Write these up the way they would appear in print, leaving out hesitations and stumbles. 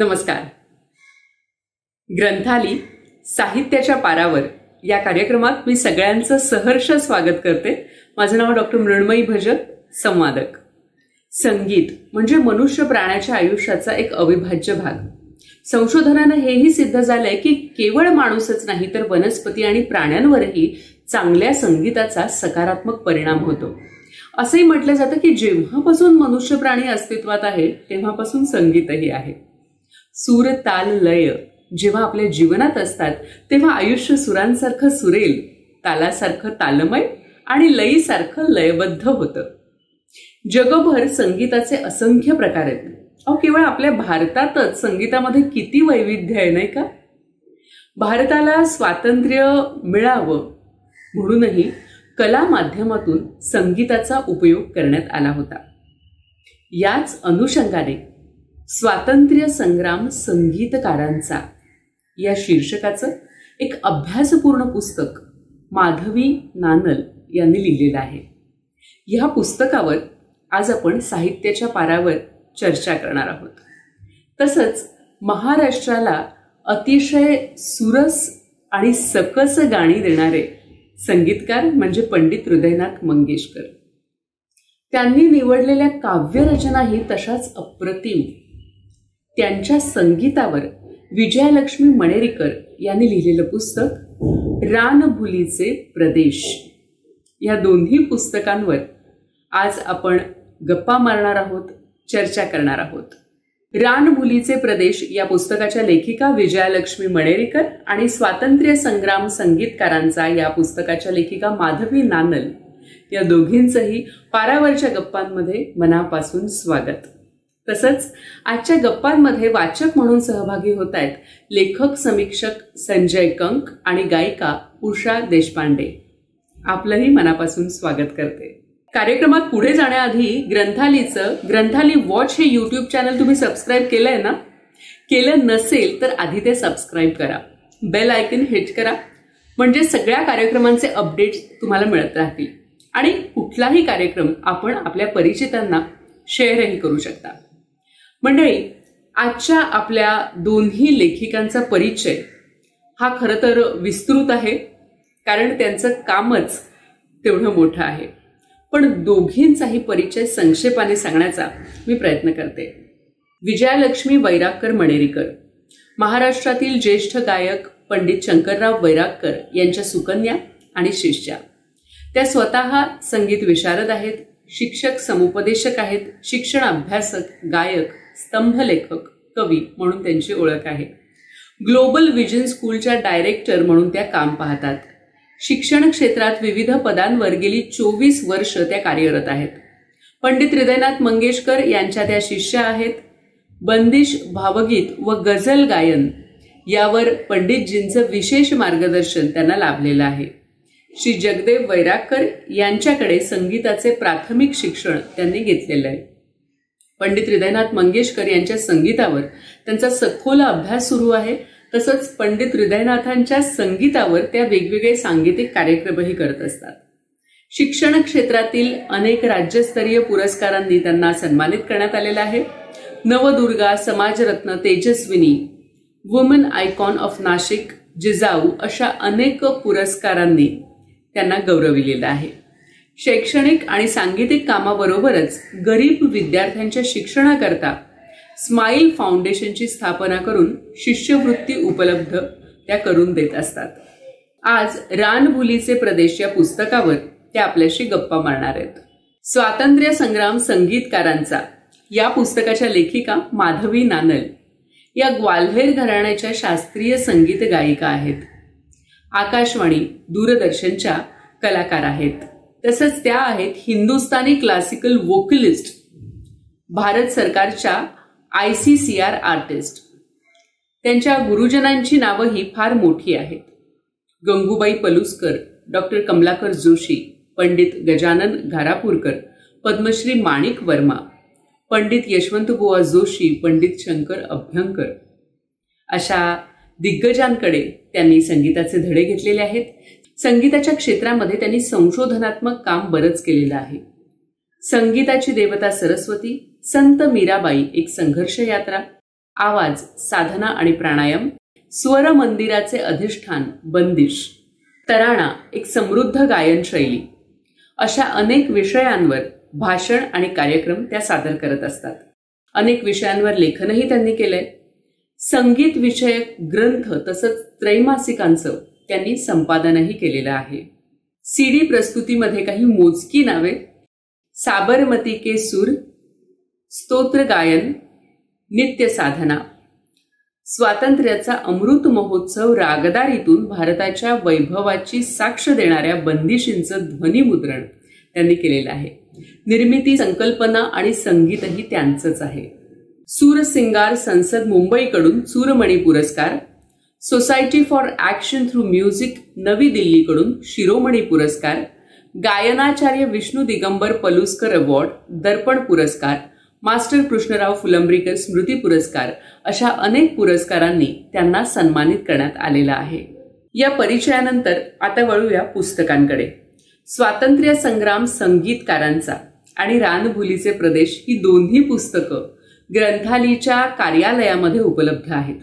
नमस्कार. ग्रंथाली साहित्याच्या पारावर या कार्यक्रमात मी सगळ्यांचं सहर्ष स्वागत करते. माझं नाव डॉक्टर मृण्मयी भजक, संवादक. संगीत म्हणजे मनुष्य प्राण्याच्या आयुष्याचा एक अविभाज्य भाग. संशोधनानं हेही सिद्ध झालंय की केवळ माणूसच नाही तर वनस्पती आणि प्राण्यांवरही चांगल्या संगीताचा सकारात्मक परिणाम होतो. असंही म्हटलं जातं की जेव्हापासून मनुष्य प्राणी अस्तित्वात आहे तेव्हापासून संगीतही आहे. सूर ताल लय जेव्हा आपल्या जीवनात असतात तेव्हा आयुष्य सुरांसारखं सुरेल, तालासारखं तालमय आणि लयीसारखं लयबद्ध होतं. जगभर संगीताचे असंख्य प्रकार आहेत. केवळ आपल्या भारतातच संगीतामध्ये किती वैविध्य आहे, नाही का? भारताला स्वातंत्र्य मिळावं म्हणूनही कला माध्यमातून संगीताचा उपयोग करण्यात आला होता. याच अनुषंगाने स्वातंत्र्य संग्राम संगीतकारांचा या शीर्षकाचं एक अभ्यासपूर्ण पुस्तक माधवी नानल यांनी लिहिलेलं आहे. या पुस्तकावर आज आपण साहित्याच्या पारावर चर्चा करणार आहोत. तसंच महाराष्ट्राला अतिशय सुरस आणि सकस गाणी देणारे संगीतकार म्हणजे पंडित हृदयनाथ मंगेशकर. त्यांनी निवडलेल्या काव्यरचनाही तशाच अप्रतिम. त्यांच्या संगीतावर विजयालक्ष्मी मणेरीकर यांनी लिहिलेलं पुस्तक रानभुलीचे प्रदेश, या दोन्ही पुस्तकांवर आज आपण गप्पा मारणार आहोत, चर्चा करणार आहोत. रानभुलीचे प्रदेश या पुस्तकाच्या लेखिका विजयालक्ष्मी मणेरीकर आणि स्वातंत्र्य संग्राम संगीतकारांचा या पुस्तकाच्या लेखिका माधवी नानल या दोघींचंही पारावरच्या गप्पांमध्ये मनापासून स्वागत. तसंच आजच्या गप्पांमध्ये वाचक म्हणून सहभागी होत आहेत लेखक समीक्षक संजय कंक आणि गायिका उषा देशपांडे. आपलंही मनापासून स्वागत करते. कार्यक्रमात पुढे जाण्याआधी ग्रंथाली वॉच हे युट्यूब चॅनल तुम्ही सबस्क्राईब केलंय ना? केलं नसेल तर आधी ते सबस्क्राईब करा, बेल आयकन हिट करा, म्हणजे सगळ्या कार्यक्रमांचे अपडेट्स तुम्हाला मिळत राहतील आणि कुठलाही कार्यक्रम आपण आपल्या परिचितांना शेअरही करू शकता. मंडळी, आजच्या आपल्या दोन्ही लेखिकांचा परिचय हा खरं तर विस्तृत आहे, कारण त्यांचं कामच तेवढं मोठं आहे. पण दोघींचाही परिचय संक्षेपाने सांगण्याचा मी प्रयत्न करते. विजयालक्ष्मी वैरागकर मणेरीकर महाराष्ट्रातील ज्येष्ठ गायक पंडित शंकरराव वैरागकर यांच्या सुकन्या आणि शिष्या. त्या स्वतः संगीत विशारद आहेत, शिक्षक समुपदेशक आहेत, शिक्षण अभ्यासक, गायक, स्तंभलेखक, कवी म्हणून त्यांची ओळख आहे. ग्लोबल विजन स्कूलच्या डायरेक्टर म्हणून त्या काम पाहतात. शिक्षण क्षेत्रात विविध पदांवर गेली 24 वर्ष त्या कार्यरत आहेत. पंडित हृदयनाथ मंगेशकर यांच्या त्या शिष्या आहेत. बंदिश, भावगीत व गझल गायन यावर पंडितजींचं विशेष मार्गदर्शन त्यांना लाभलेलं आहे. श्री जगदेव वैरागकर यांच्याकडे संगीताचे प्राथमिक शिक्षण त्यांनी घेतलेलं आहे. पंडित हृदयनाथ मंगेशकर यांच्या संगीतावर त्यांचा सखोल अभ्यास सुरू आहे. तसंच पंडित हृदयनाथांच्या संगीतावर त्या वेगवेगळे सांगीतिक कार्यक्रमही करत असतात. शिक्षण क्षेत्रातील अनेक राज्यस्तरीय पुरस्कारांनी त्यांना सन्मानित करण्यात आलेलं आहे. Navdurga, Samajratna, Tejaswini, woman icon of Nashik, Jijau अशा अनेक पुरस्कारांनी त्यांना गौरविलेलं आहे. शैक्षणिक आणि सांगीतिक कामाबरोबरच गरीब विद्यार्थ्यांच्या शिक्षणाकरता स्माईल फाउंडेशनची स्थापना करून शिष्यवृत्ती उपलब्ध त्या करून देत असतात. आज रानभुलीचे प्रदेश या पुस्तकावर त्या आपल्याशी गप्पा मारणार आहेत. स्वातंत्र्य संग्राम संगीतकारांचा या पुस्तकाच्या लेखिका माधवी नानल या ग्वाल्हेर घराण्याच्या शास्त्रीय संगीत गायिका आहेत. आकाशवाणी, दूरदर्शनच्या कलाकार आहेत. तसंच त्या आहेत हिंदुस्थानी क्लासिकल वोकलिस्ट, भारत सरकारच्या ICCR आर्टिस्ट. त्यांच्या गुरुजनांची नावंही फार मोठी आहेत. गंगूबाई पलुसकर, डॉक्टर कमलाकर जोशी, पंडित गजानन घारापूरकर, पद्मश्री माणिक वर्मा, पंडित यशवंतबुवा जोशी, पंडित शंकर अभ्यंकर अशा दिग्गजांकडे त्यांनी संगीताचे धडे घेतलेले आहेत. संगीताच्या क्षेत्रामध्ये त्यांनी संशोधनात्मक काम बरंच केलेलं आहे. संगीताची देवता सरस्वती, संत मीराबाई एक संघर्ष यात्रा, आवाज, साधना आणि प्राणायाम, स्वर मंदिराचे अधिष्ठान, बंदिश, तराणा, एक समृद्ध गायन शैली, अशा अनेक विषयांवर भाषण आणि कार्यक्रम त्या सादर करत असतात. अनेक विषयांवर लेखनही त्यांनी केलंय. संगीत विषयक ग्रंथ तसंच त्रैमासिकांचं त्यांनी संपादनही केलेलं आहे. CD प्रस्तुतीमध्ये काही मोजकी नावे: साबरमती के सूर, स्तोत्र गायन, नित्य साधना, स्वातंत्र्याचा अमृत महोत्सव रागदारीतून भारताच्या वैभवाची साक्ष देणाऱ्या बंदिशींचं ध्वनिमुद्रण त्यांनी केलेलं आहे. निर्मिती, संकल्पना आणि संगीतही त्यांचंच आहे. सूरसिंगार संसद मुंबईकडून सूरमणी पुरस्कार, society for action through music नवी दिल्लीकडून शिरोमणी पुरस्कार, गायनाचार्य विष्णू दिगंबर पलुस्कर अवॉर्ड, दर्पण पुरस्कार, मास्टर कृष्णराव फुलंब्रीकर स्मृती पुरस्कार, अशा अनेक पुरस्कारांनी त्यांना सन्मानित करण्यात आलेलं आहे. या परिचयानंतर आता वळूया पुस्तकांकडे. स्वातंत्र्य संग्राम संगीतकारांचा आणि रानभुलीचे प्रदेश ही दोन्ही पुस्तकं ग्रंथालयाच्या कार्यालयामध्ये उपलब्ध आहेत.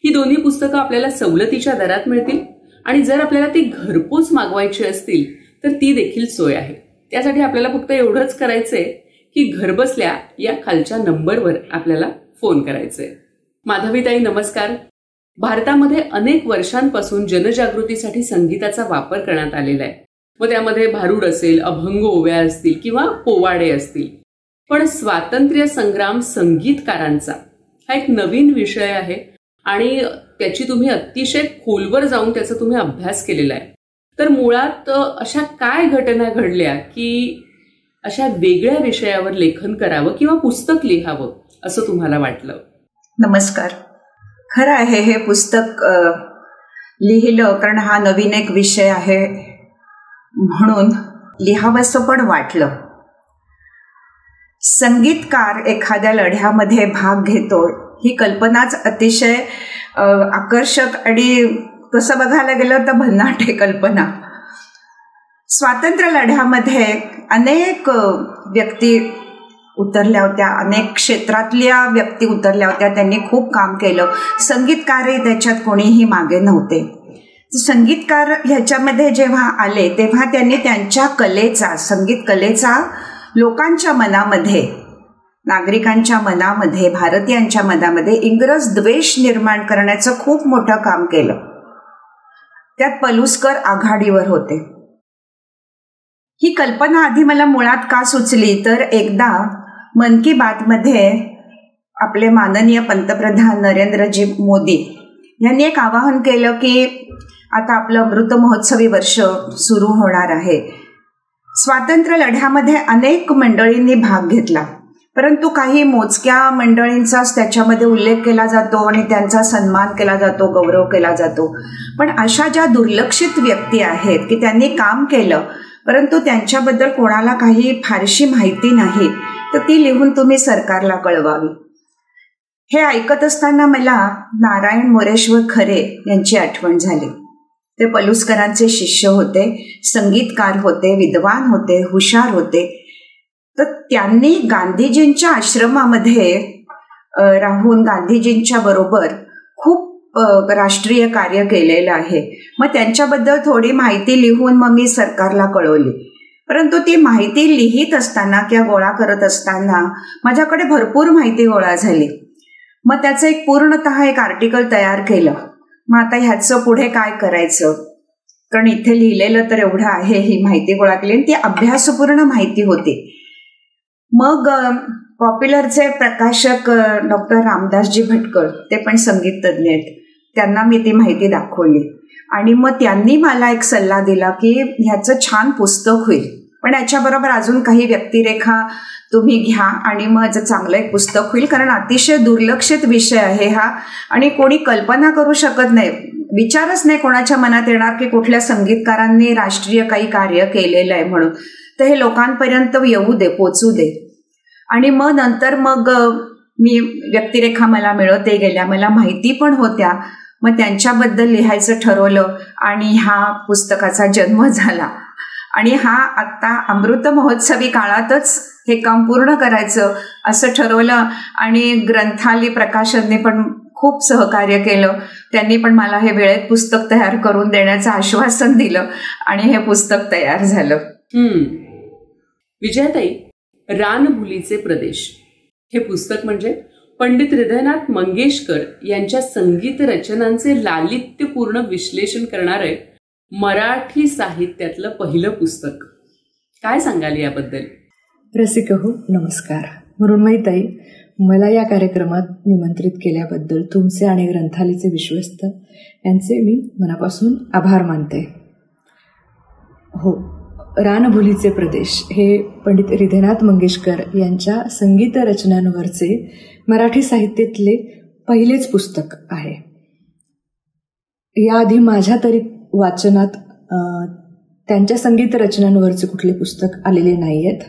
ही दोन्ही पुस्तकं आपल्याला सवलतीच्या दरात मिळतील आणि जर आपल्याला ती घरपोच मागवायची असतील तर ती देखील सोय आहे. त्यासाठी आपल्याला फक्त एवढंच करायचंय की घरबसल्या या खालच्या नंबरवर आपल्याला फोन करायचंय. माधवीताई, नमस्कार. भारतामध्ये अनेक वर्षांपासून जनजागृतीसाठी संगीताचा वापर करण्यात आलेला आहे. मग त्यामध्ये भारूड असेल, अभंग ओव्या असतील किंवा पोवाडे असतील. पण स्वातंत्र्य संग्राम संगीतकारांचा हा एक नवीन विषय आहे आणि त्याची तुम्ही अतिशय खोलवर जाऊन त्याचा तुम्ही अभ्यास केलेला आहे. तर मुळात अशा काय घटना घडल्या की अशा वेगळ्या विषयावर लेखन करावं किंवा पुस्तक लिहावं असं तुम्हाला वाटलं? नमस्कार. खरं आहे, हे पुस्तक लिहिलं कारण हा नवीन एक विषय आहे म्हणून लिहावंसं पण वाटलं. संगीतकार एखाद्या लढ्यामध्ये भाग घेतो ही कल्पनाच अतिशय आकर्षक आणि तसं बघायला गेलं तर भन्नाट आहे कल्पना. स्वातंत्र्य लढ्यामध्ये अनेक व्यक्ती उतरल्या होत्या, अनेक क्षेत्रातल्या व्यक्ती उतरल्या होत्या. त्यांनी खूप काम केलं. संगीतकारही त्याच्यात कोणीही मागे नव्हते. संगीतकार ह्याच्यामध्ये जेव्हा आले तेव्हा त्यांनी त्यांच्या कलेचा, संगीत कलेचा लोकांच्या मनामध्ये, नागरिकांच्या मनामध्ये, भारतीयांच्या मनामध्ये इंग्रज द्वेष निर्माण करण्याचं खूप मोठं काम केलं. त्यात पलुस्कर आघाडीवर होते. ही कल्पना आधी मला मुळात का सुचली तर एकदा मन की बातमध्ये आपले माननीय पंतप्रधान नरेंद्रजी मोदी यांनी एक आवाहन केलं की आता आपलं अमृत महोत्सवी वर्ष सुरू होणार आहे. स्वातंत्र्य लढ्यामध्ये अनेक मंडळींनी भाग घेतला, परंतु काही मोजक्या मंडळींचाच त्याच्यामध्ये उल्लेख केला जातो आणि त्यांचा सन्मान केला जातो, गौरव केला जातो. पण अशा ज्या दुर्लक्षित व्यक्ती आहेत की त्यांनी काम केलं परंतु त्यांच्याबद्दल कोणाला काही फारशी माहिती नाही, तर ती लिहून तुम्ही सरकारला कळवावी. हे ऐकत असताना मला नारायण मोरेश्वर खरे यांची आठवण झाली. ते पलुस्करांचे शिष्य होते, संगीतकार होते, विद्वान होते, हुशार होते. तर त्यांनी गांधीजींच्या आश्रमामध्ये राहून गांधीजींच्या बरोबर खूप राष्ट्रीय कार्य केलेलं आहे. मग त्यांच्याबद्दल थोडी माहिती लिहून मग मी सरकारला कळवली. परंतु ती माहिती लिहित असताना किंवा गोळा करत असताना माझ्याकडे भरपूर माहिती गोळा झाली. मग त्याचं एक पूर्णतः एक आर्टिकल तयार केलं. मग आता ह्याचं पुढे काय करायचं, कारण इथे लिहिलेलं तर एवढं आहे. ही माहिती गोळा केली आणि ती अभ्यासपूर्ण माहिती होती. मग पॉप्युलरचे प्रकाशक डॉक्टर रामदासजी भटकळ, ते पण संगीत तज्ज्ञ आहेत, त्यांना मी ती माहिती दाखवली आणि मग त्यांनी मला एक सल्ला दिला की ह्याचं छान पुस्तक होईल, पण याच्याबरोबर अजून काही व्यक्तिरेखा तुम्ही घ्या आणि मग चांगलं एक पुस्तक होईल, कारण अतिशय दुर्लक्षित विषय आहे हा आणि कोणी कल्पना करू शकत नाही, विचारच नाही कोणाच्या मनात येणार की कुठल्या संगीतकारांनी राष्ट्रीय काही कार्य केलेलं आहे म्हणून. तर हे लोकांपर्यंत येऊ दे, पोचू दे. आणि मग नंतर मग मी व्यक्तिरेखा मला मिळवते गेल्या, मला माहिती पण होत्या. मग त्यांच्याबद्दल लिहायचं ठरवलं आणि ह्या पुस्तकाचा जन्म झाला. आणि हा आत्ता अमृत महोत्सवी काळातच हे काम पूर्ण करायचं असं ठरवलं. आणि ग्रंथाली प्रकाशनने पण खूप सहकार्य केलं. त्यांनी पण मला हे वेळेत पुस्तक तयार करून देण्याचं आश्वासन दिलं आणि हे पुस्तक तयार झालं. विजयाताई, रानभुलीचे प्रदेश हे पुस्तक म्हणजे पंडित हृदयनाथ मंगेशकर यांच्या संगीत रचनांचे लालित्यपूर्ण विश्लेषण करणारे मराठी साहित्यातलं पहिलं पुस्तक. काय सांगाल याबद्दल? रसिक हो, नमस्कार. मृण्मयीताई, मला या कार्यक्रमात निमंत्रित केल्याबद्दल तुमचे आणि ग्रंथालीचे विश्वस्त यांचे मी मनापासून आभार मानते. हो, रानभुलीचे प्रदेश हे पंडित हृदयनाथ मंगेशकर यांच्या संगीत रचनांवरचे मराठी साहित्यातले पहिलेच पुस्तक आहे. याआधी माझ्या तरी वाचनात त्यांच्या संगीत रचनांवरचे कुठले पुस्तक आलेले नाही आहेत.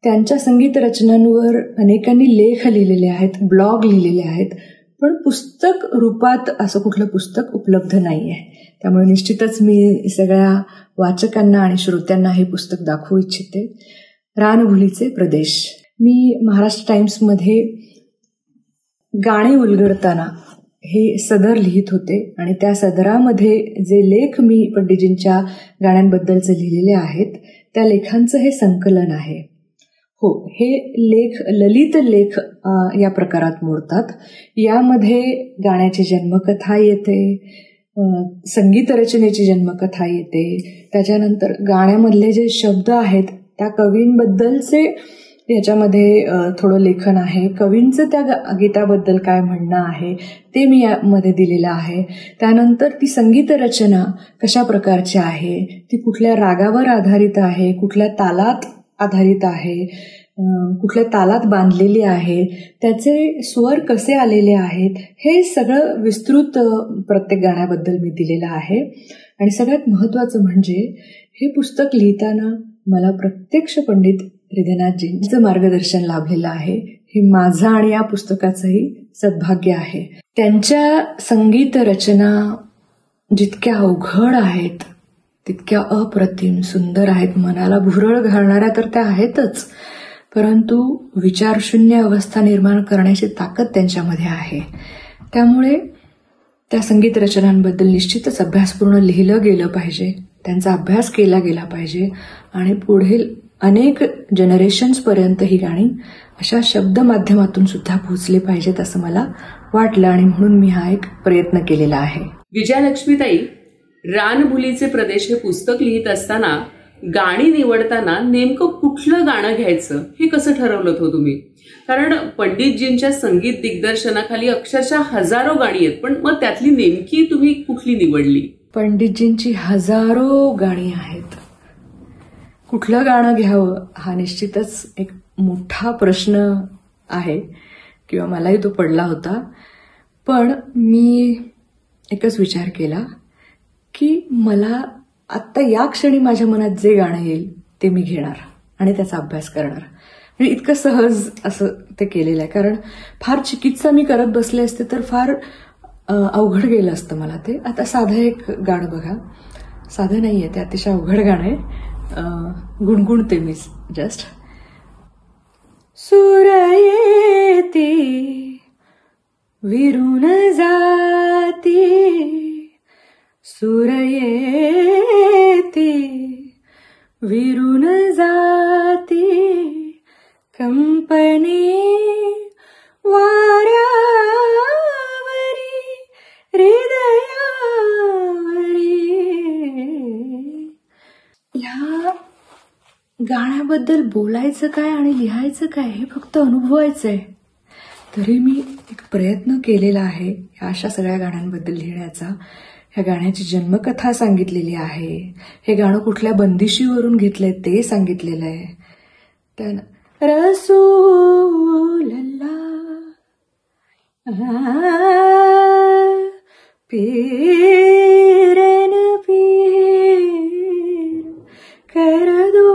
त्यांच्या संगीत रचनांवर अनेकांनी लेख लिहिलेले आहेत, ब्लॉग लिहिलेले आहेत, पण पुस्तक रूपात असं कुठलं पुस्तक उपलब्ध नाही आहे. त्यामुळे निश्चितच मी सगळ्या वाचकांना आणि श्रोत्यांना हे पुस्तक दाखवू इच्छिते. रानभुलीचे प्रदेश. मी महाराष्ट्र टाइम्समध्ये गाणे उलगडताना हे सदर लिहित होते आणि त्या सदरामध्ये जे लेख मी पंडितजींच्या गाण्यांबद्दलचे लिहिलेले आहेत त्या लेखांचं हे संकलन आहे. हो, हे लेख ललित लेख या प्रकारात मोडतात. यामध्ये गाण्याची जन्मकथा येते, संगीत रचनेची जन्मकथा येते, त्याच्यानंतर गाण्यामधले जे शब्द आहेत त्या कवींबद्दलचे याच्यामध्ये थोडं लेखन आहे, कवींचं त्या गीताबद्दल काय म्हणणं आहे ते मी यामध्ये दिलेलं आहे. त्यानंतर ती संगीत रचना कशा प्रकारची आहे, ती कुठल्या रागावर आधारित आहे, कुठल्या तालात आधारित आहे, कुठल्या तालात बांधलेली आहे, त्याचे स्वर कसे आलेले आहेत, हे सगळं विस्तृत प्रत्येक गाण्याबद्दल मी दिलेलं आहे. आणि सगळ्यात महत्त्वाचं म्हणजे हे पुस्तक लिहिताना मला प्रत्यक्ष पंडित हृदयनाथजींचं मार्गदर्शन लाभलेलं आहे. हे माझं आणि या पुस्तकाचंही सद्भाग्य आहे. त्यांच्या संगीत रचना जितक्या अवघड आहेत तितक्या अप्रतिम सुंदर आहेत. मनाला भुरळ घालणाऱ्या तर त्या आहेतच, परंतु विचारशून्य अवस्था निर्माण करण्याची ताकद त्यांच्यामध्ये आहे. त्यामुळे त्या संगीत रचनांबद्दल निश्चितच अभ्यासपूर्ण लिहिलं गेलं पाहिजे, त्यांचा अभ्यास केला गेला पाहिजे आणि पुढील अनेक जनरेशन्सपर्यंत ही गाणी अशा शब्द माध्यमातून सुद्धा पोहोचली पाहिजेत असं मला वाटलं आणि म्हणून मी हा एक प्रयत्न केलेला आहे. विजयालक्ष्मीताई, रानभुलीचे प्रदेश हे पुस्तक लिहित असताना गाणी निवडताना नेमकं कुठलं गाणं घ्यायचं हे कसं ठरवलं हो तुम्ही? कारण पंडितजींच्या संगीत दिग्दर्शनाखाली अक्षरशः हजारो गाणी आहेत, पण मग त्यातली नेमकी तुम्ही कुठली निवडली? पंडितजींची हजारो गाणी आहेत, कुठलं गाणं घ्यावं हा निश्चितच एक मोठा प्रश्न आहे किंवा मलाही तो पडला होता. पण मी एकच विचार केला की मला आत्ता या क्षणी माझ्या मनात जे गाणं येईल ते मी घेणार आणि त्याचा अभ्यास करणार. म्हणजे इतकं सहज असं ते केलेलं आहे. कारण फार चिकित्सा मी करत बसले असते तर फार अवघड गेलं असतं मला ते. आता साधं एक गाणं बघा, साधं नाही आहे ते, अतिशय अवघड गाणं आहे, गुणगुणते मी जस्ट. सूर येते विरून जाते, सूर येते विरून जाते, कंपनी वाऱ्यावरी हृदयावरी. ह्या गाण्याबद्दल बोलायचं काय आणि लिहायचं काय हे फक्त अनुभवायचंय. तरी मी एक प्रयत्न केलेला आहे ह्या अशा सगळ्या गाण्यांबद्दल लिहिण्याचा. ह्या गाण्याची जन्मकथा सांगितलेली आहे, हे गाणं कुठल्या बंदिशीवरून घेतलंय ते सांगितलेलं आहे. त्यानं रसूलल्लाह पीरन पीर कर दो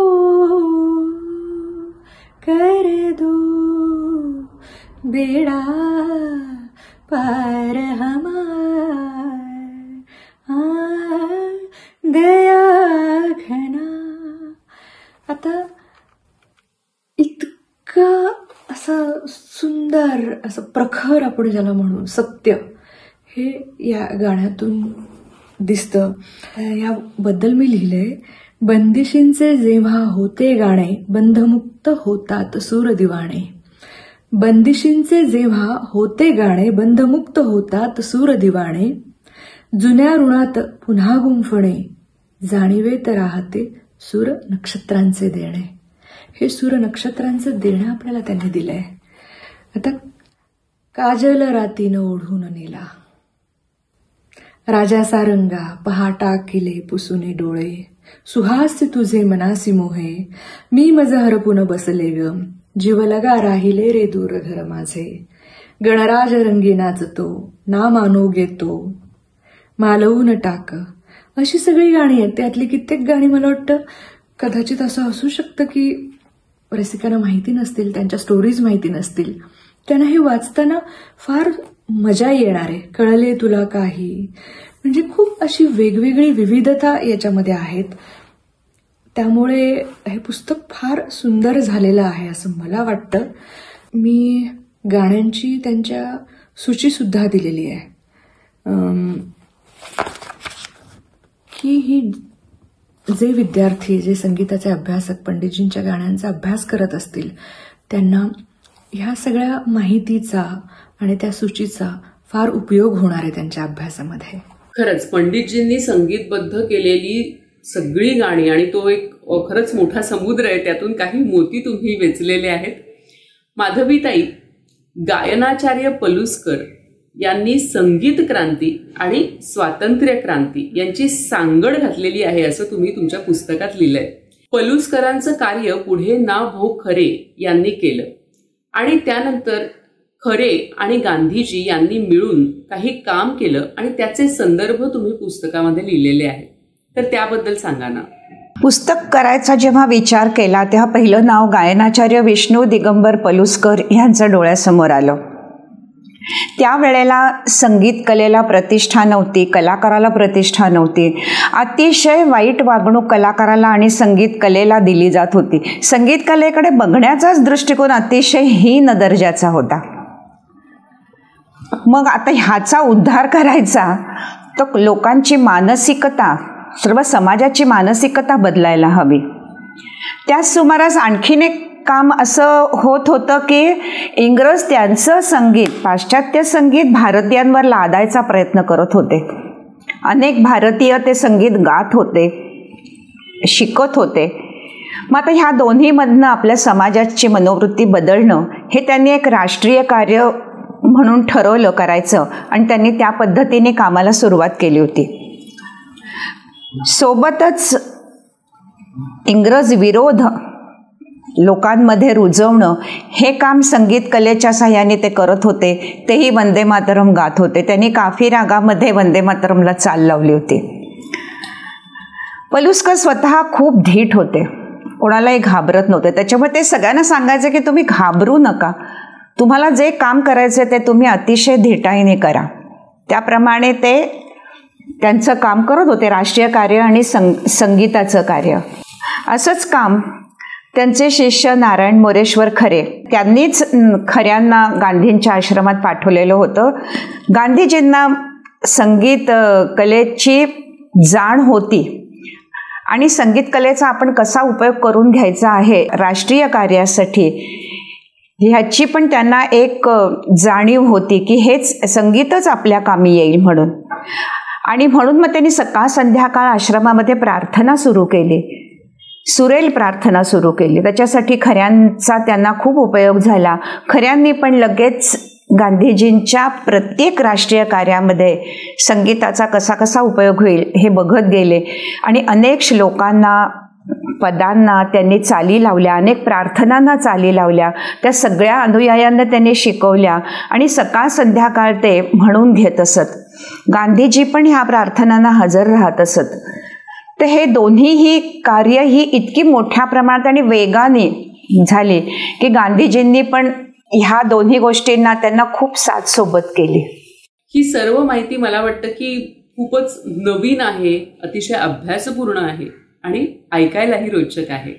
बेड़ा पार हमार, दया सुंदर असं प्रखर आपण ज्याला म्हणू सत्य हे या गाण्यातून दिसतं. याबद्दल मी लिहिलंय, बंदिशींचे जेव्हा होते गाणे बंधमुक्त होतात सूर दिवाणे. बंदिशींचे जेव्हा होते गाणे बंधमुक्त होतात सूर दिवाणे. जुन्या ऋणात पुन्हा गुंफणे जाणीवेत राहते सूर नक्षत्रांचे देणे. हे सूर नक्षत्रांचं देणं आपल्याला त्यांनी दिलंय. आता काजल रातीनं ओढून नेला, राजा सारंगा पहाटा केले पुसुने डोळे. सुहास्य तुझे मनासी मोहे मी मज हरपून बसले ग. जीवलगा राहिले रे दूर घर माझे. गणराज रंगी नाचतो ना मानो घेतो मालवून टाक. अशी सगळी गाणी आहेत. त्यातली कित्येक गाणी मला वाटतं कदाचित असं असू शकतं की रसिकांना माहिती नसतील, त्यांच्या स्टोरीज माहिती नसतील, त्यांना हे वाचताना फार मजा येणार आहे. कळले तुला काही, म्हणजे खूप अशी वेगवेगळी विविधता याच्यामध्ये आहेत. त्यामुळे हे पुस्तक फार सुंदर झालेलं आहे असं मला वाटतं. मी गाण्यांची त्यांच्या सूची सुद्धा दिलेली आहे की ही जे विद्यार्थी, जे संगीताचे अभ्यासक पंडितजींच्या गाण्यांचा अभ्यास करत असतील त्यांना ह्या सगळ्या माहितीचा आणि त्या सूचीचा फार उपयोग होणार आहे त्यांच्या अभ्यासामध्ये. खरंच पंडितजींनी संगीतबद्ध केलेली सगळी गाणी, आणि तो एक खरंच मोठा समुद्र आहे, त्यातून काही मोती तुम्ही वेचलेले आहेत. माधवीताई, गायनाचार्य पलुसकर यांनी संगीत क्रांती आणि स्वातंत्र्य क्रांती यांची सांगड घातलेली आहे असं तुम्ही तुमच्या पुस्तकात लिहिलंय. पलुसकरांचं कार्य पुढे ना भो खरे यांनी केलं आणि त्यानंतर खरे आणि गांधीजी यांनी मिळून काही काम केलं आणि त्याचे संदर्भ तुम्ही पुस्तकामध्ये लिहिलेले आहेत. तर त्याबद्दल सांगा ना. पुस्तक करायचा जेव्हा विचार केला तेव्हा पहिलं नाव गायनाचार्य विष्णू दिगंबर पलुसकर यांचं डोळ्यासमोर आलं. त्यावेळेला संगीत कलेला प्रतिष्ठा नव्हती, कलाकाराला प्रतिष्ठा नव्हती. अतिशय वाईट वागणूक कलाकाराला आणि संगीत कलेला दिली जात होती. संगीत कलेकडे बघण्याचाच दृष्टिकोन अतिशय हीन दर्जाचा होता. मग आता ह्याचा उद्धार करायचा तर लोकांची मानसिकता, सर्व समाजाची मानसिकता बदलायला हवी. त्याच सुमारास आणखीन एक काम असं होत होतं की इंग्रज त्यांचं संगीत, पाश्चात्य संगीत भारतीयांवर लादायचा प्रयत्न करत होते. अनेक भारतीय ते संगीत गात होते, शिकत होते. मग आता ह्या दोन्हीमधनं आपल्या समाजाची मनोवृत्ती बदलणं हे त्यांनी एक राष्ट्रीय कार्य म्हणून ठरवलं करायचं आणि त्यांनी त्या पद्धतीने कामाला सुरुवात केली होती. सोबतच इंग्रज विरोध लोकांमध्ये रुजवणं हे काम संगीत कलेच्या साह्याने ते करत होते. तेही वंदे मातरम गात होते. त्यांनी काफी रागामध्ये वंदे मातरमला चाल लावली होती. पलुसकर स्वतः खूप धीट होते, कोणालाही घाबरत नव्हते. त्याच्यामुळे ते सगळ्यांना सांगायचे की तुम्ही घाबरू नका, तुम्हाला जे काम करायचं ते तुम्ही अतिशय धीटाईने करा. त्याप्रमाणे ते त्यांचं काम करत होते, राष्ट्रीय कार्य आणि संगीताचं कार्य. असंच काम त्यांचे शिष्य नारायण मोरेश्वर खरे, त्यांनीच खऱ्यांना गांधींच्या आश्रमात पाठवलेलं होतं. गांधीजींना संगीत कलेची जाण होती आणि संगीत कलेचा आपण कसा उपयोग करून घ्यायचा आहे राष्ट्रीय कार्यासाठी ह्याची पण त्यांना एक जाणीव होती की हेच संगीतच आपल्या कामी येईल म्हणून. आणि म्हणून मग त्यांनी सकाळ संध्याकाळ आश्रमामध्ये प्रार्थना सुरू केली, सुरेल प्रार्थना सुरू केली. त्याच्यासाठी खऱ्यांचा त्यांना खूप उपयोग झाला. खऱ्यांनी पण लगेच गांधीजींच्या प्रत्येक राष्ट्रीय कार्यामध्ये संगीताचा कसा कसा उपयोग होईल हे बघत गेले आणि अनेक श्लोकांना, पदांना त्यांनी चाली लावल्या, अनेक प्रार्थनांना चाली लावल्या. त्या सगळ्या अनुयायांना त्यांनी शिकवल्या आणि सकाळ संध्याकाळ ते म्हणून घेत असत. गांधीजी पण ह्या प्रार्थनांना हजर राहत असत. तर हे दोन्हीही कार्य ही इतकी मोठ्या प्रमाणात आणि वेगाने झाली की गांधीजींनी पण ह्या दोन्ही गोष्टींना त्यांना खूप साथ सोबत केली. ही सर्व माहिती मला वाटतं की खूपच नवीन आहे, अतिशय अभ्यासपूर्ण आहे आणि ऐकायलाही रोचक आहे.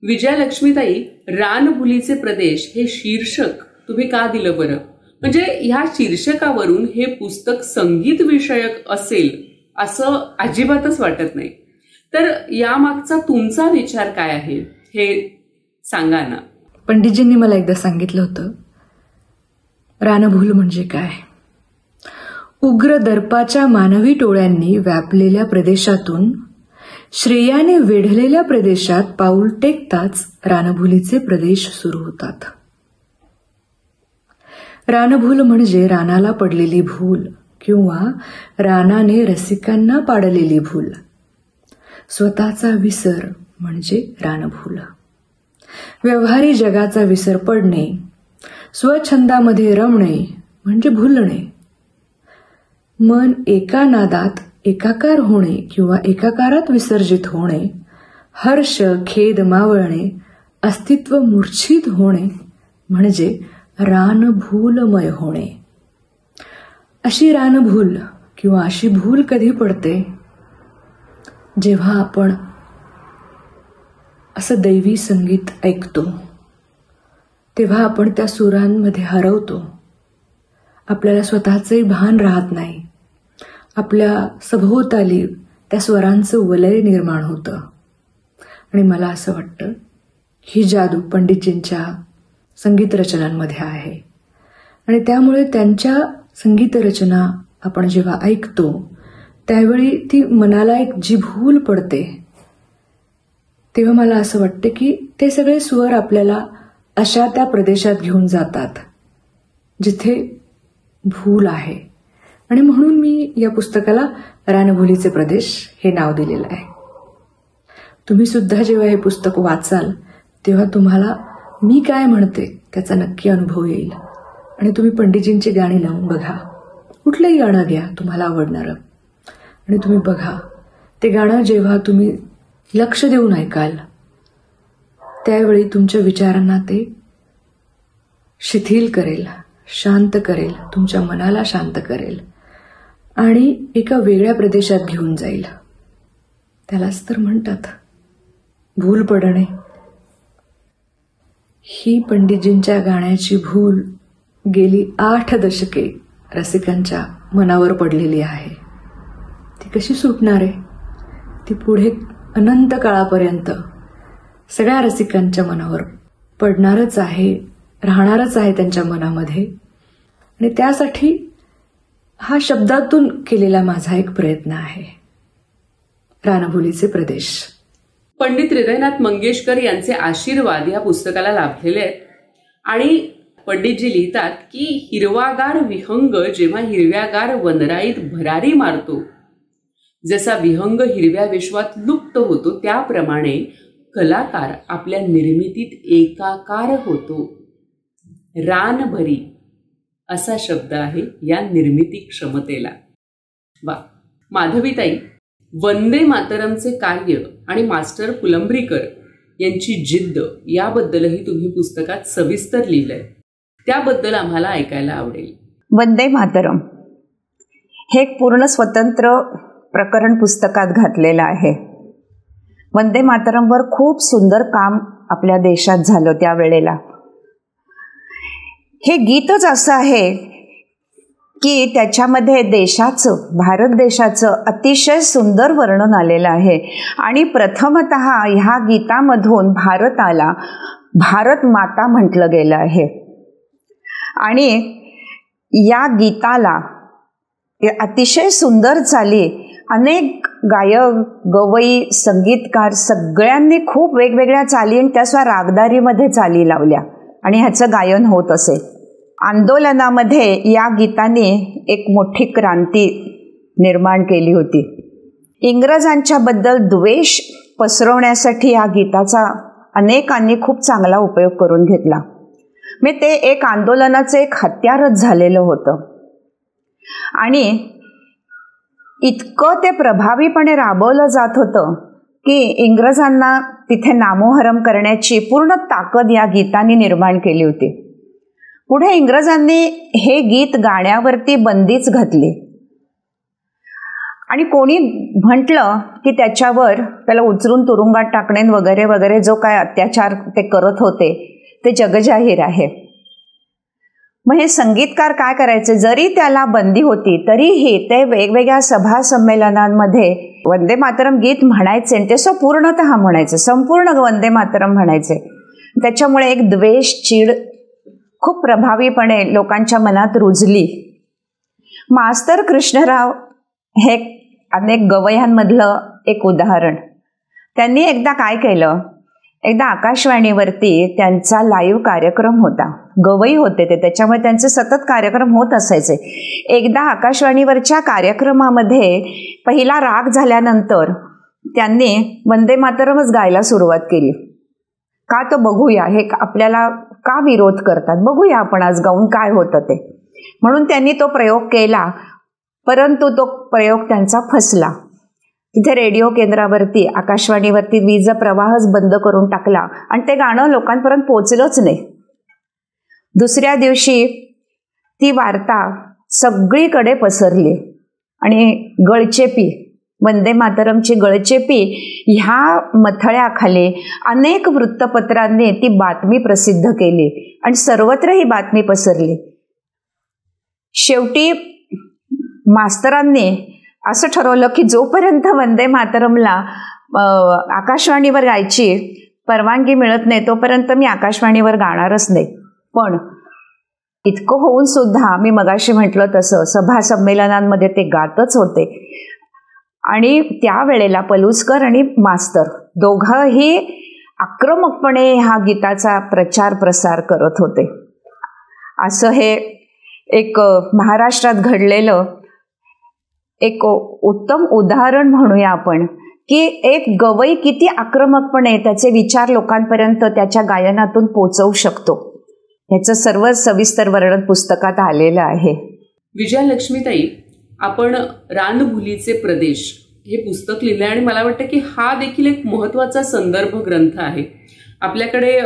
विजयालक्ष्मीताई, रानफुलीचे प्रदेश हे शीर्षक तुम्ही का दिलं बरं? म्हणजे ह्या शीर्षकावरून हे पुस्तक संगीत विषयक असेल असं अजिबातच वाटत नाही. तर यामागचा तुमचा विचार काय आहे हे सांगा ना. पंडितजींनी मला एकदा सांगितलं होतं, रानभूल म्हणजे काय? उग्र दर्पाच्या मानवी टोळ्यांनी व्यापलेल्या प्रदेशातून श्रेयाने वेढलेल्या प्रदेशात पाऊल टेकताच रानभुलीचे प्रदेश सुरू होतात. रानभूल म्हणजे रानाला पडलेली भूल किंवा रानाने रसिकांना पाडलेली भूल. स्वतःचा विसर म्हणजे रानभूल. व्यवहारी जगाचा विसर पडणे, स्वछंदामध्ये रमणे म्हणजे भुलणे. मन एका नादात एकाकार होणे किंवा एकाकारात विसर्जित होणे, हर्ष खेद मावळणे, अस्तित्व मूर्छित होणे म्हणजे रानभूलमय होणे. अशी रानभूल किंवा अशी भूल कधी पडते? जेव्हा आपण असं दैवी संगीत ऐकतो, तेव्हा आपण त्या सुरांमध्ये हरवतो. आपल्याला स्वतःचंही भान राहत नाही. आपल्या सभोवताली त्या स्वरांचं वलय निर्माण होतं. आणि मला असं वाटतं ही जादू पंडितजींच्या संगीत रचनांमध्ये आहे. आणि त्यामुळे त्यांच्या संगीत रचना आपण जेव्हा ऐकतो त्यावेळी ती मनाला एक जी भूल पडते, तेव्हा मला असं वाटतं की ते सगळे स्वर आपल्याला अशा त्या प्रदेशात घेऊन जातात जिथे भूल आहे. आणि म्हणून मी या पुस्तकाला रानभुलीचे प्रदेश हे नाव दिलेलं आहे. तुम्ही सुद्धा जेव्हा हे पुस्तक वाचाल तेव्हा तुम्हाला मी काय म्हणते त्याचा नक्की अनुभव येईल. आणि तुम्ही पंडितजींची गाणी लावून बघा. कुठलंही गाणं घ्या तुम्हाला आवडणारं आणि तुम्ही बघा. ते गाणं जेव्हा तुम्ही लक्ष देऊन ऐकाल त्यावेळी तुमच्या विचारांना ते शिथिल करेल, शांत करेल, तुमच्या मनाला शांत करेल आणि एका वेगळ्या प्रदेशात घेऊन जाईल. त्यालाच तर म्हणतात भूल पडणे. ही पंडितजींच्या गाण्याची भूल गेली 8 दशके रसिकांच्या मनावर पडलेली आहे. ती कशी सुटणार आहे? ती पुढे अनंत काळापर्यंत सगळ्या रसिकांच्या मनावर पडणारच आहे, राहणारच आहे त्यांच्या मनामध्ये. आणि त्यासाठी हा शब्दातून केलेला माझा एक प्रयत्न आहे. रानभुलीचे प्रदेश. पंडित हृदयनाथ मंगेशकर यांचे आशीर्वाद या पुस्तकाला लाभलेले आहेत. आणि पंडितजी लिहितात की हिरवागार विहंग जेव्हा हिरव्यागार वनराईत भरारी मारतो, जसा विहंग हिरव्या विश्वात लुप्त होतो, त्याप्रमाणे कलाकार आपल्या निर्मितीत एकाकार होतो. रानभरी असा शब्द आहे या निर्मिती क्षमतेला. वा. माधवीताई, वंदे मातरमचे कार्य आणि मास्टर पुलंब्रीकर यांची जिद्द याबद्दलही तुम्ही पुस्तकात सविस्तर लिहिलंय. त्याबद्दल आम्हाला ऐकायला आवडेल. वंदे मातरम हे एक पूर्ण स्वतंत्र प्रकरण पुस्तकात घातलेलं आहे. वंदे मातरमवर खूप सुंदर काम आपल्या देशात झालं त्यावेळेला. हे गीतच असं आहे की त्याच्यामध्ये देशाचं, भारत देशाचं अतिशय सुंदर वर्णन आलेलं आहे. आणि प्रथमतः ह्या गीतामधून भारताला भारत माता म्हटलं गेलं आहे. आणि या गीताला अतिशय सुंदर चाली अनेक गायक, गवई, संगीतकार सगळ्यांनी खूप वेगवेगळ्या चाली आणि त्याशिवाय रागदारीमध्ये चाली लावल्या आणि ह्याचं गायन होत असे. आंदोलनामध्ये या गीताने एक मोठी क्रांती निर्माण केली होती. इंग्रजांच्या बद्दल द्वेष पसरवण्यासाठी या गीताचा अनेकांनी खूप चांगला उपयोग करून घेतला. मी ते एक आंदोलनाचं एक हत्यारच झालेलं होतं. आणि इतकं ते प्रभावीपणे राबवलं जात होतं की इंग्रजांना तिथे नामोहरम करण्याची पूर्ण ताकद या गीताने निर्माण केली होती. पुढे इंग्रजांनी हे गीत गाण्यावरती बंदीच घातली आणि कोणी म्हटलं की त्याला उचलून तुरुंगात टाकणे वगैरे वगैरे जो काय अत्याचार ते करत होते ते जगजाहीर आहे. मग हे संगीतकार काय करायचे, जरी त्याला बंदी होती तरीही ते वेगवेगळ्या सभा संमेलनांमध्ये वंदे मातरम गीत म्हणायचे आणि ते पूर्णतः म्हणायचे, संपूर्ण वंदे मातरम म्हणायचे. त्याच्यामुळे एक द्वेष, चीड खूप प्रभावीपणे लोकांच्या मनात रुजली. मास्तर कृष्णराव हे अनेक गवयांमधलं एक उदाहरण. त्यांनी एकदा काय केलं, एकदा आकाशवाणीवरती त्यांचा लाईव्ह कार्यक्रम होता. गवई होते ते, त्याच्यामुळे त्यांचे सतत कार्यक्रम होत असायचे. एकदा आकाशवाणीवरच्या कार्यक्रमामध्ये पहिला राग झाल्यानंतर त्यांनी वंदे मातरमच गायला सुरुवात केली. का तर बघूया हे आपल्याला का विरोध करतात, बघूया आपण आज गाऊन काय होतं ते. म्हणून त्यांनी तो प्रयोग केला, परंतु तो प्रयोग त्यांचा फसला. तिथे रेडिओ केंद्रावरती, आकाशवाणीवरती वीज प्रवाहच बंद करून टाकला आणि ते गाणं लोकांपर्यंत पोचलंच नाही. दुसऱ्या दिवशी ती वार्ता सगळीकडे पसरली आणि गळचेपी, वंदे मातरमची गळचेपी ह्या मथळ्याखाली अनेक वृत्तपत्रांनी ती बातमी प्रसिद्ध केली आणि सर्वत्र ही बातमी पसरली. शेवटी मास्तरांनी असं ठरवलं की जोपर्यंत वंदे मातरमला आकाशवाणीवर गायची परवानगी मिळत नाही तोपर्यंत मी आकाशवाणीवर गाणारच नाही. पण इतकं होऊन सुद्धा मी मगाशी म्हटलं तसं सभा संमेलनांमध्ये ते गातच होते. आणि त्यावेळेला पलुसकर आणि मास्तर दोघंही आक्रमकपणे ह्या गीताचा प्रचार प्रसार करत होते. असं हे एक महाराष्ट्रात घडलेलं एक उत्तम उदाहरण म्हणूया आपण, की एक गवई किती आक्रमकपणे त्याचे विचार लोकांपर्यंत त्याच्या गायनातून पोचवू शकतो. ह्याचं सर्व सविस्तर वर्णन पुस्तकात आलेलं आहे. विजयालक्ष्मीताई, आपण रानभुलीचे प्रदेश हे पुस्तक लिहिलं आणि मला वाटतं की हा देखील एक महत्वाचा संदर्भ ग्रंथ आहे. आपल्याकडे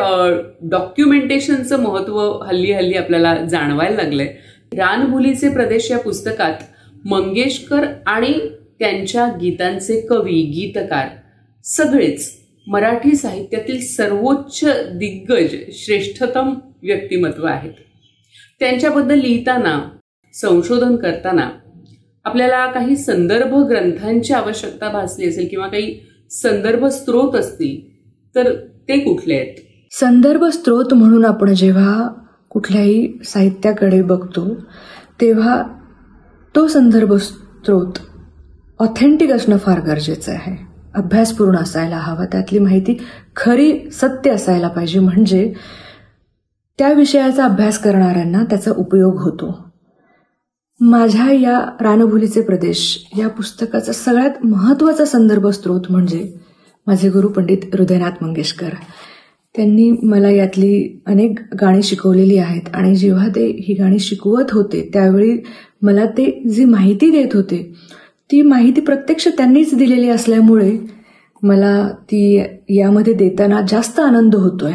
डॉक्युमेंटेशनचं महत्व हल्ली आपल्याला जाणवायला लागलंय. रानभुलीचे प्रदेश या पुस्तकात मंगेशकर आणि त्यांच्या गीतांचे कवी, गीतकार सगळेच मराठी साहित्यातील सर्वोच्च दिग्गज, श्रेष्ठतम व्यक्तिमत्व आहेत. त्यांच्याबद्दल लिहिताना, संशोधन करताना आपल्याला काही संदर्भ ग्रंथांची आवश्यकता भासली असेल किंवा काही संदर्भ स्रोत असतील तर ते कुठले आहेत? संदर्भ स्रोत म्हणून आपण जेव्हा कुठल्याही साहित्याकडे बघतो तेव्हा तो संदर्भ स्रोत ऑथेंटिक असणं फार गरजेचं आहे. अभ्यासपूर्ण असायला हवा, त्यातली माहिती खरी, सत्य असायला पाहिजे, म्हणजे त्या विषयाचा अभ्यास करणाऱ्यांना त्याचा उपयोग होतो. माझ्या या रानभुलीचे प्रदेश या पुस्तकाचा सगळ्यात महत्त्वाचा संदर्भ स्रोत म्हणजे माझे गुरु पंडित हृदयनाथ मंगेशकर. त्यांनी मला यातली अनेक गाणी शिकवलेली आहेत आणि जेव्हा ते ही गाणी शिकवत होते त्यावेळी मला ते जी माहिती देत होते ती माहिती प्रत्यक्ष त्यांनीच दिलेली असल्यामुळे मला ती यामध्ये देताना जास्त आनंद होतोय.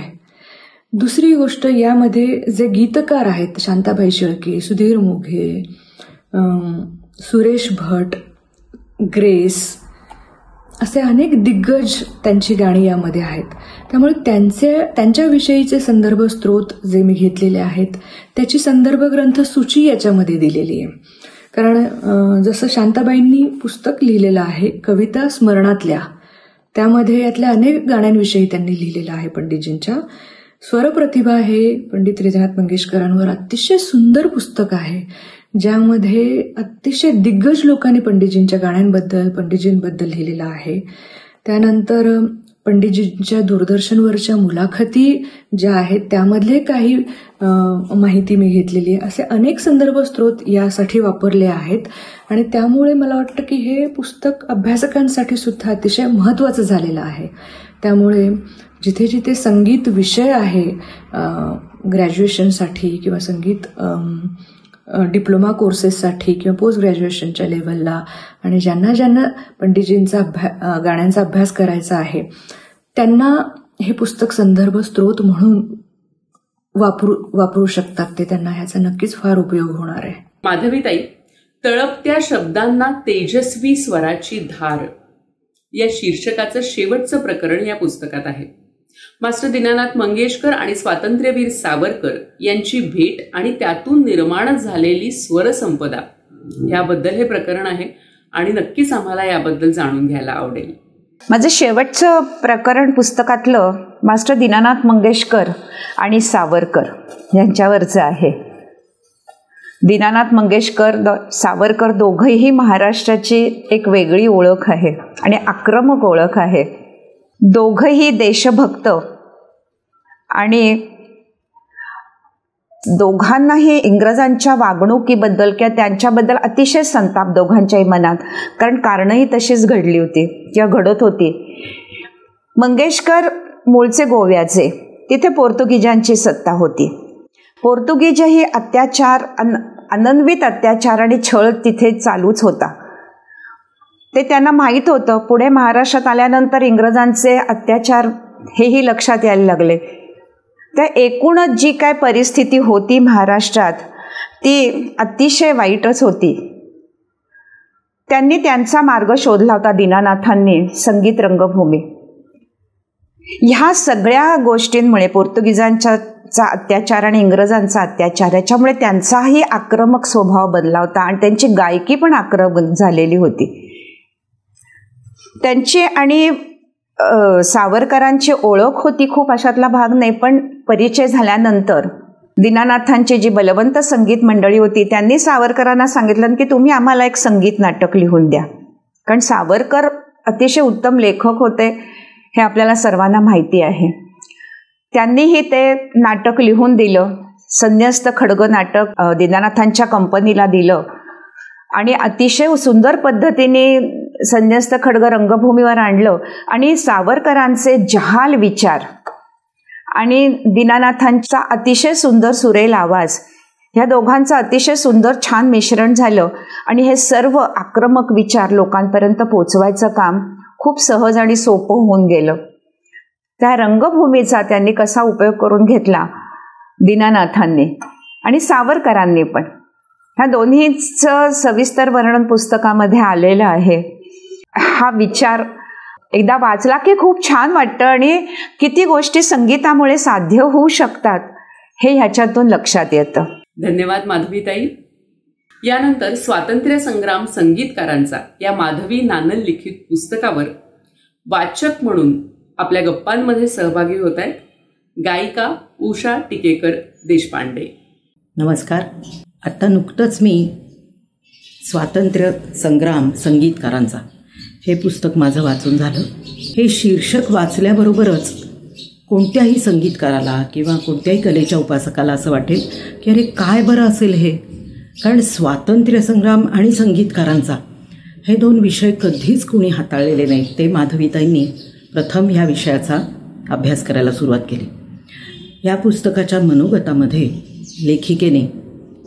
दुसरी गोष्ट, यामध्ये जे गीतकार आहेत, शांताबाई शेळके, सुधीर मोघे, सुरेश भट, ग्रेस, असे अनेक दिग्गज त्यांची गाणी यामध्ये आहेत. त्यामुळे त्यांच्याविषयीचे संदर्भ स्रोत जे मी घेतलेले आहेत त्याची संदर्भ ग्रंथ सूची याच्यामध्ये दिलेली आहे. कारण जसं शांताबाईंनी पुस्तक लिहिलेलं आहे कविता स्मरणातल्या, त्यामध्ये यातल्या अनेक गाण्यांविषयी त्यांनी लिहिलेलं आहे पंडितजींच्या. स्वरप्रतिभा हे पंडित हृदयनाथ मंगेशकरांवर अतिशय सुंदर पुस्तक आहे, ज्यामध्ये अतिशय दिग्गज लोकांनी पंडितजींच्या गाण्यांबद्दल, पंडितजींबद्दल लिहिलेलं आहे. त्यानंतर पंडितजींच्या दूरदर्शनवरच्या मुलाखती ज्या आहेत त्यामधले काही माहिती मी घेतलेली आहे. असे अनेक संदर्भ स्रोत यासाठी वापरले आहेत आणि त्यामुळे मला वाटतं की हे पुस्तक अभ्यासकांसाठी सुद्धा अतिशय महत्त्वाचं झालेलं आहे. त्यामुळे जिथे जिथे संगीत विषय आहे ग्रॅज्युएशनसाठी किंवा संगीत डिप्लोमा कोर्सेससाठी किंवा पोस्ट ग्रॅज्युएशनच्या लेवलला आणि ज्यांना पंडितजींचा गाण्यांचा अभ्यास करायचा आहे त्यांना हे पुस्तक संदर्भ स्रोत म्हणून वापरू शकतात. ते त्यांना ह्याचा नक्कीच फार उपयोग होणार आहे. माधवीताई, तळपत्या शब्दांना तेजस्वी स्वराची धार या शीर्षकाचं शेवटचं प्रकरण या पुस्तकात आहे. मास्टर दीनानाथ मंगेशकर आणि स्वातंत्र्यवीर सावरकर यांची भेट आणि त्यातून निर्माण झालेली स्वरसंपदा याबद्दल हे प्रकरण आहे आणि नक्कीच आम्हाला याबद्दल जाणून घ्यायला आवडेल. माझं शेवटचं प्रकरण पुस्तकातलं मास्टर दीनानाथ मंगेशकर आणि सावरकर यांच्यावरचं आहे. दीनानाथ मंगेशकर सावरकर दोघंही महाराष्ट्राची एक वेगळी ओळख आहे आणि आक्रमक ओळख आहे. दोघंही देशभक्त आणि दोघांनाही इंग्रजांच्या वागणुकीबद्दल किंवा त्यांच्याबद्दल अतिशय संताप दोघांच्याही मनात, कारण कारणंही तशीच घडली होती किंवा घडत होती. मंगेशकर मूळचे गोव्याचे, तिथे पोर्तुगीजांची सत्ता होती. पोर्तुगीजही अत्याचार, अनन्वित अत्याचार आणि छळ तिथे चालूच होता. ते त्यांना माहीत होतं. पुढे महाराष्ट्रात आल्यानंतर इंग्रजांचे अत्याचार हेही लक्षात यायला लागले. तर एकूणच जी काय परिस्थिती होती महाराष्ट्रात ती अतिशय वाईटच होती. त्यांनी त्यांचा मार्ग शोधला होता दीनानाथांनी, संगीत रंगभूमी. ह्या सगळ्या गोष्टींमुळे, पोर्तुगीजांचा अत्याचार आणि इंग्रजांचा अत्याचार, याच्यामुळे त्यांचाही आक्रमक स्वभाव बदला होता आणि त्यांची गायकी पण आक्रमक झालेली होती. त्यांची आणि सावरकरांची ओळख होती खूप, अशातला भाग नाही. पण परिचय झाल्यानंतर दीनानाथांची जी बलवंत संगीत मंडळी होती त्यांनी सावरकरांना सांगितलं की तुम्ही आम्हाला एक संगीत नाटक लिहून द्या. कारण सावरकर अतिशय उत्तम लेखक होते हे आपल्याला सर्वांना माहिती आहे. त्यांनीही ते नाटक लिहून दिलं. संन्यस्त खड्ग नाटक दीनानाथांच्या कंपनीला दिलं आणि अतिशय सुंदर पद्धतीने संन्यस्त खड्ग रंगभूमीवर आणलं. आणि सावरकरांचे जहाल विचार आणि दीनानाथांचा अतिशय सुंदर सुरेल आवाज, ह्या दोघांचं अतिशय सुंदर छान मिश्रण झालं आणि हे सर्व आक्रमक विचार लोकांपर्यंत पोचवायचं काम खूप सहज आणि सोपं होऊन गेलं. त्या रंगभूमीचा त्यांनी कसा उपयोग करून घेतला दीनानाथांनी आणि सावरकरांनी पण, ह्या दोन्हीचं सविस्तर वर्णन पुस्तकामध्ये आलेलं आहे. हा विचार एकदा वाचला की खूप छान वाटतं आणि किती गोष्टी संगीतामुळे साध्य होऊ शकतात हे ह्याच्यातून लक्षात येतं. धन्यवाद माधवीताई. यानंतर स्वातंत्र्य संग्राम संगीतकारांचा या माधवी नानल लिखित पुस्तकावर वाचक म्हणून आपल्या गप्पांमध्ये सहभागी होत आहेत गायिका उषा टिकेकर देशपांडे. नमस्कार. आत्ता नुकतंच मी स्वातंत्र्य संग्राम संगीतकारांचा हे पुस्तक माझं वाचून झालं. हे शीर्षक वाचल्याबरोबरच कोणत्याही संगीतकाराला किंवा कोणत्याही कलेच्या उपासकाला असं वाटेल की अरे काय बरं असेल हे. कारण स्वातंत्र्य संग्राम आणि संगीतकारांचा हे दोन विषय कधीच कुणी हाताळलेले नाहीत. ते माधवीताईंनी प्रथम ह्या विषयाचा अभ्यास करायला सुरुवात केली. या पुस्तकाच्या मनोगतामध्ये लेखिकेने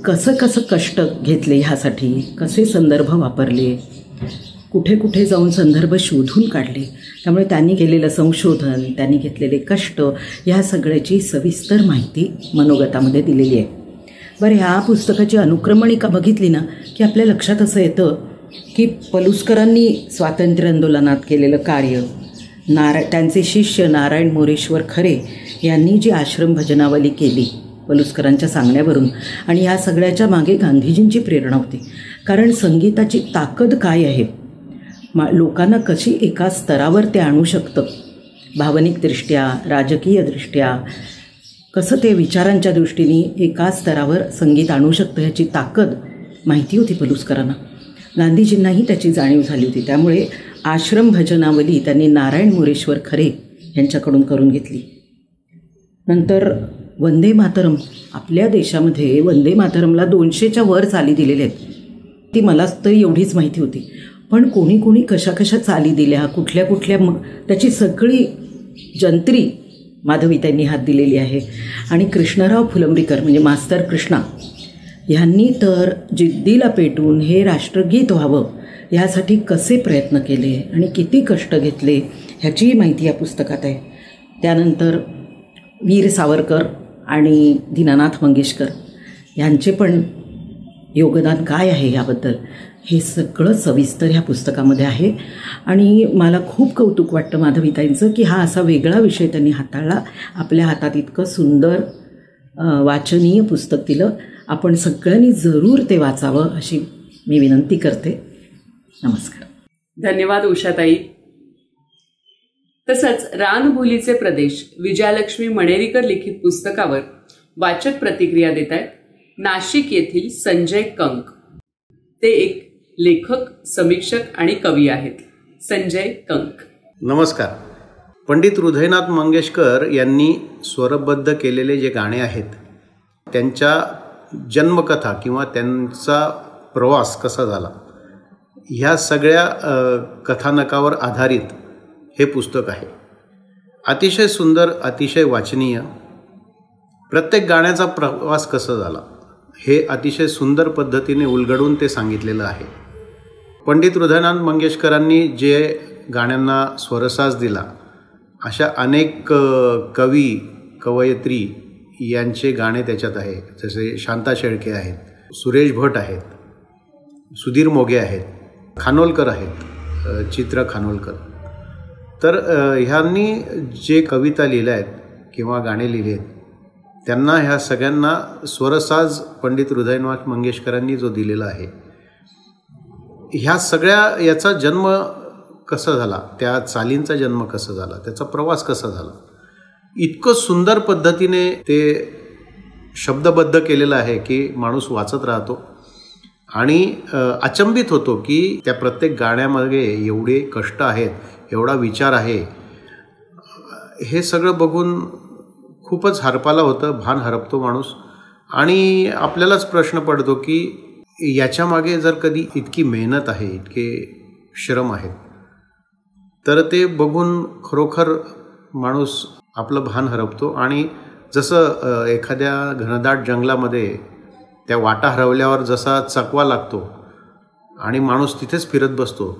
कसं कसं कष्ट घेतले, ह्यासाठी कसे संदर्भ वापरले, कुठे कुठे जाऊन संदर्भ शोधून काढले, त्यामुळे त्यांनी केलेलं संशोधन, त्यांनी घेतलेले कष्ट, ह्या सगळ्याची सविस्तर माहिती मनोगतामध्ये दिलेली आहे. बरं, ह्या पुस्तकाची अनुक्रमणिका बघितली ना की आपल्या लक्षात असं येतं की पलुसकरांनी स्वातंत्र्य आंदोलनात केलेलं कार्य, त्यांचे शिष्य नारायण मोरेश्वर खरे यांनी जी आश्रम भजनावली केली पलुसकरांच्या सांगण्यावरून, आणि ह्या सगळ्याच्या मागे गांधीजींची प्रेरणा होती. कारण संगीताची ताकद काय आहे, लोकांना कशी एका स्तरावर ते आणू शकतं, भावनिकदृष्ट्या, राजकीयदृष्ट्या कसं ते विचारांच्या दृष्टीने एका स्तरावर संगीत आणू शकतं, ह्याची ताकद माहिती होती पलुसकरांना. गांधीजींनाही त्याची जाणीव झाली होती. त्यामुळे आश्रम भजनावली त्यांनी नारायण मोरेश्वर खरे यांच्याकडून करून घेतली. नंतर वंदे मातरम, आपल्या देशामध्ये वंदे मातरमला 200च्या वर चाली दिलेल्या आहेत. ती मला तरी एवढीच माहिती होती. पण कोणी कोणी कशा कशा चाली दिल्या, कुठल्या कुठल्या, मग त्याची सगळी जंत्री माधवीताईंनी हात दिलेली आहे. आणि कृष्णराव फुलंब्रीकर म्हणजे मास्तर कृष्णा ह्यांनी तर जिद्दीला पेटून हे राष्ट्रगीत व्हावं ह्यासाठी कसे प्रयत्न केले आणि किती कष्ट घेतले ह्याचीही माहिती या पुस्तकात आहे. त्यानंतर वीर सावरकर आणि दीनानाथ मंगेशकर यांचे पण योगदान काय आहे याबद्दल हे सगळं सविस्तर ह्या पुस्तकामध्ये आहे. आणि मला खूप कौतुक वाटतं माधवीताईंचं की हा असा वेगळा विषय त्यांनी हाताळला. आपल्या हातात इतकं सुंदर वाचनीय पुस्तक दिलं. आपण सगळ्यांनी जरूर ते वाचावं अशी मी विनंती करते. नमस्कार. धन्यवाद उषाताई. तसंच रानभुलीचे प्रदेश विजयालक्ष्मी मणेरीकर लिखित पुस्तकावर वाचक प्रतिक्रिया देत आहेत नाशिक येथील संजय कंक. ते एक लेखक, समीक्षक आणि कवी आहेत. संजय कंक. नमस्कार. पंडित हृदयनाथ मंगेशकर यांनी स्वरबद्ध केलेले जे गाणे आहेत त्यांच्या जन्मकथा किंवा त्यांचा प्रवास कसा झाला ह्या सगळ्या कथानकावर आधारित हे पुस्तक आहे. अतिशय सुंदर, अतिशय वाचनीय. प्रत्येक गाण्याचा प्रवास कसा झाला हे अतिशय सुंदर पद्धतीने उलगडून ते सांगितलेलं आहे. पंडित हृदयनाथ मंगेशकरांनी जे गाण्यांना स्वरसाज दिला अशा अनेक कवी, कवयित्री यांचे गाणे त्याच्यात आहे. जसे शांता शेळके आहेत, सुरेश भट आहेत, सुधीर मोघे आहेत, खानोलकर आहेत, चित्र खानोलकर. तर ह्यांनी जे कविता लिहिल्या आहेत किंवा गाणे लिहिले आहेत त्यांना ह्या सगळ्यांना स्वरसाज पंडित हृदयनाथ मंगेशकरांनी जो दिलेला आहे ह्या सगळ्या याचा जन्म कसा झाला, त्या चालींचा जन्म कसा झाला, त्याचा प्रवास कसा झाला, इतकं सुंदर पद्धतीने ते शब्दबद्ध केलेलं आहे की माणूस वाचत राहतो आणि अचंबित होतो की त्या प्रत्येक गाण्यामध्ये एवढे कष्ट आहेत, एवढा विचार आहे. हे सगळं बघून खूपच हरपाला होतं, भान हरपतो माणूस. आणि आपल्यालाच प्रश्न पडतो की याच्यामागे जर कधी इतकी मेहनत आहे, इतके श्रम आहेत, तर ते बघून खरोखर माणूस आपलं भान हरपतो. आणि जसं एखाद्या घनदाट जंगलामध्ये त्या वाटा हरवल्यावर जसा चकवा लागतो आणि माणूस तिथेच फिरत बसतो,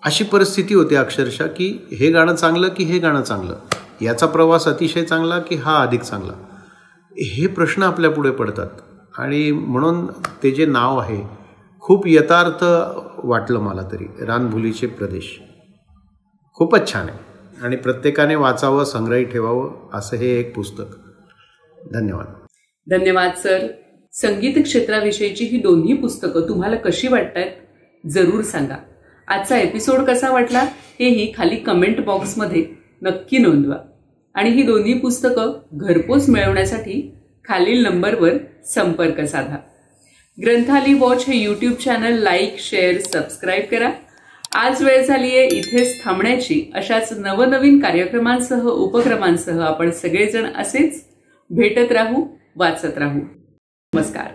अशी परिस्थिती होते अक्षरशः की हे गाणं चांगलं की हे गाणं चांगलं, याचा प्रवास अतिशय चांगला की हा अधिक चांगला, हे प्रश्न आपल्यापुढे पडतात. आणि म्हणून ते जे नाव आहे खूप यथार्थ वाटलं मला तरी, रानभुलीचे प्रदेश. खूपच छान आहे आणि प्रत्येकाने वाचावं, संग्रही ठेवावं असं हे एक पुस्तक. धन्यवाद. धन्यवाद सर. संगीत क्षेत्राविषयीची ही दोन्ही पुस्तकं तुम्हाला कशी वाटतायत जरूर सांगा. आजचा एपिसोड कसा वाटला हेही खाली कमेंट बॉक्समध्ये नक्की नोंदवा. आणि ही दोन्ही पुस्तकं घरपोच मिळवण्यासाठी खालील नंबरवर संपर्क साधा. ग्रंथाली वॉच हे YouTube channel like, share, subscribe करा. आज वेळ झालीये इथेच थांबण्याची. अशाच नवनवीन कार्यक्रमांसह, उपक्रमांसह आपण सगळेजण असेच भेटत राहू, वाचत राहू. नमस्कार.